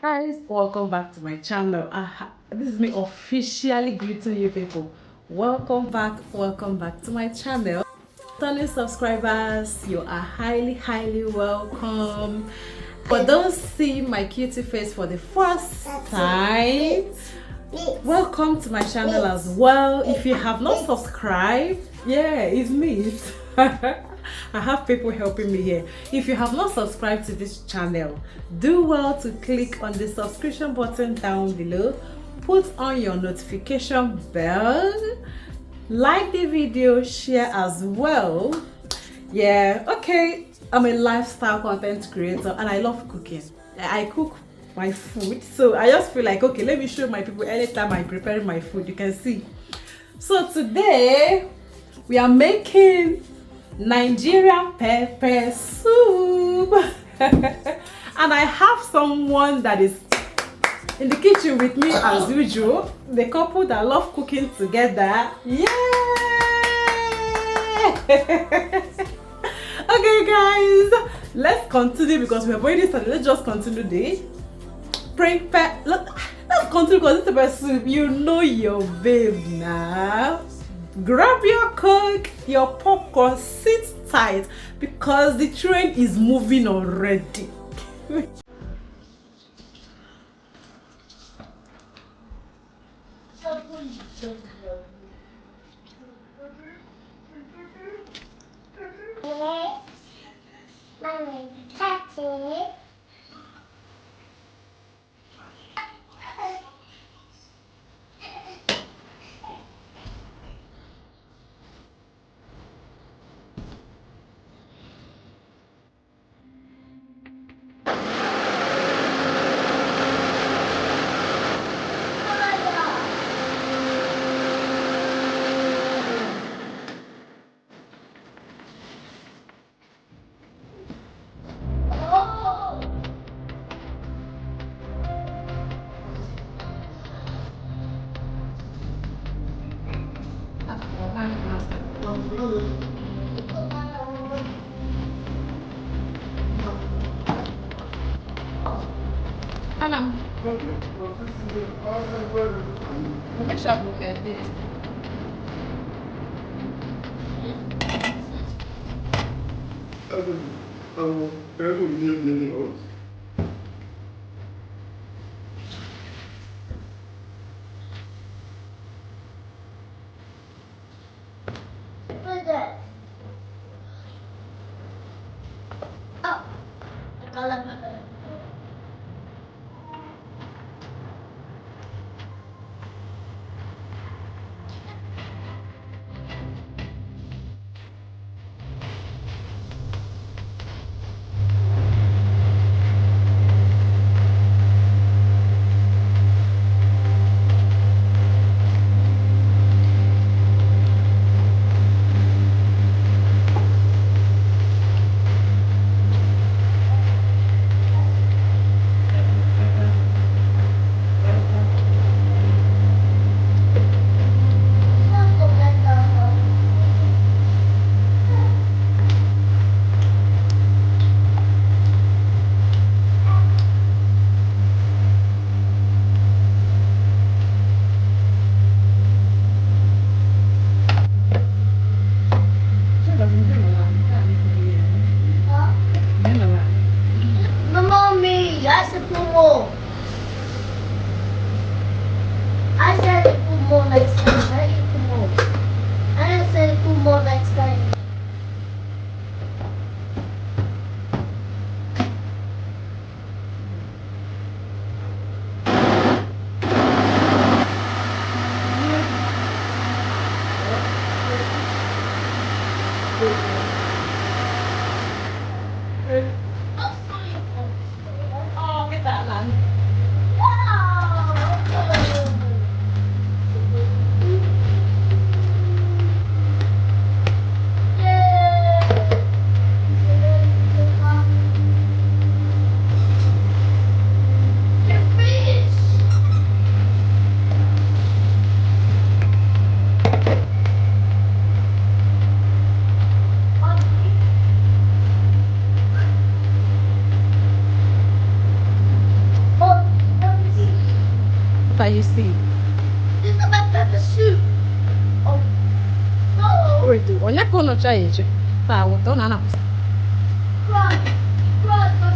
Guys, welcome back to my channel. This is me officially greeting you people. Welcome back to my channel. Returning subscribers, you are highly welcome. For those seeing my cutie face for the first time, welcome to my channel as well. If you have not subscribed, yeah, it's me. I have people helping me here. If you have not subscribed to this channel, do well to click on the subscription button down below. Put on your notification bell, like the video, share as well. Yeah, okay, I'm a lifestyle content creator and I love cooking. I cook my food, so I just feel like, okay, let me show my people anytime I'm preparing my food. You can see. So today we are making Nigerian pepper soup and I have someone that is in the kitchen with me as usual, the couple that love cooking together. Yay! Okay guys, let's continue because we have already started. Let's just continue the prepare. Let's continue because it's pepper soup. You know your babe now. Grab your coke, your popcorn, sit tight because the train is moving already. Anam. you see? This is my pepper soup. Oh, no. Wait, onye ka unu chọọ eje? Taa wụta ụnụ anapụta. Run, run, run.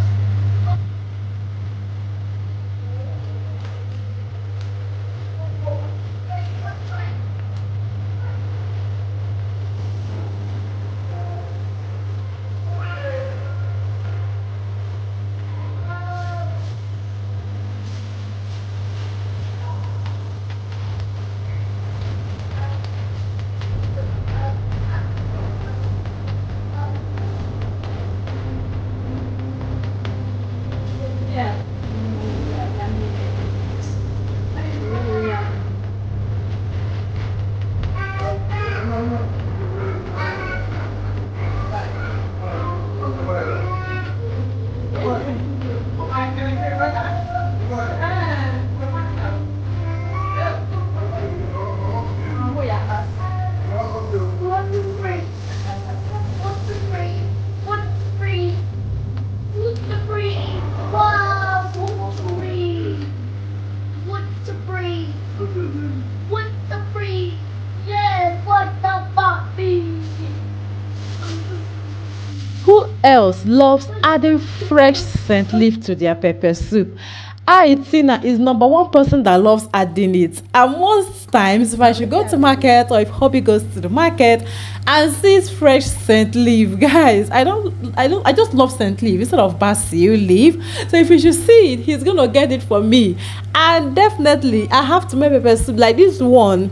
Who else loves adding fresh scent leaf to their pepper soup? Tina is number one person that loves adding it. And most times, if I should go to market or if hubby goes to the market and sees fresh scent leaf, guys, I just love scent leaf instead of basil leaf. So if you should see it, he's gonna get it for me. And definitely, I have to make pepper soup like this one.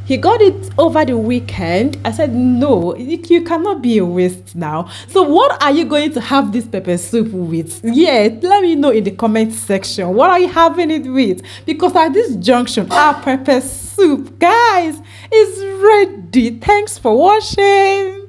He got it over the weekend. I said, no, you cannot be a waste now. So what are you going to have this pepper soup with? Yeah, let me know in the comment section. What are you having it with? Because at this junction, our pepper soup, guys, is ready. Thanks for watching.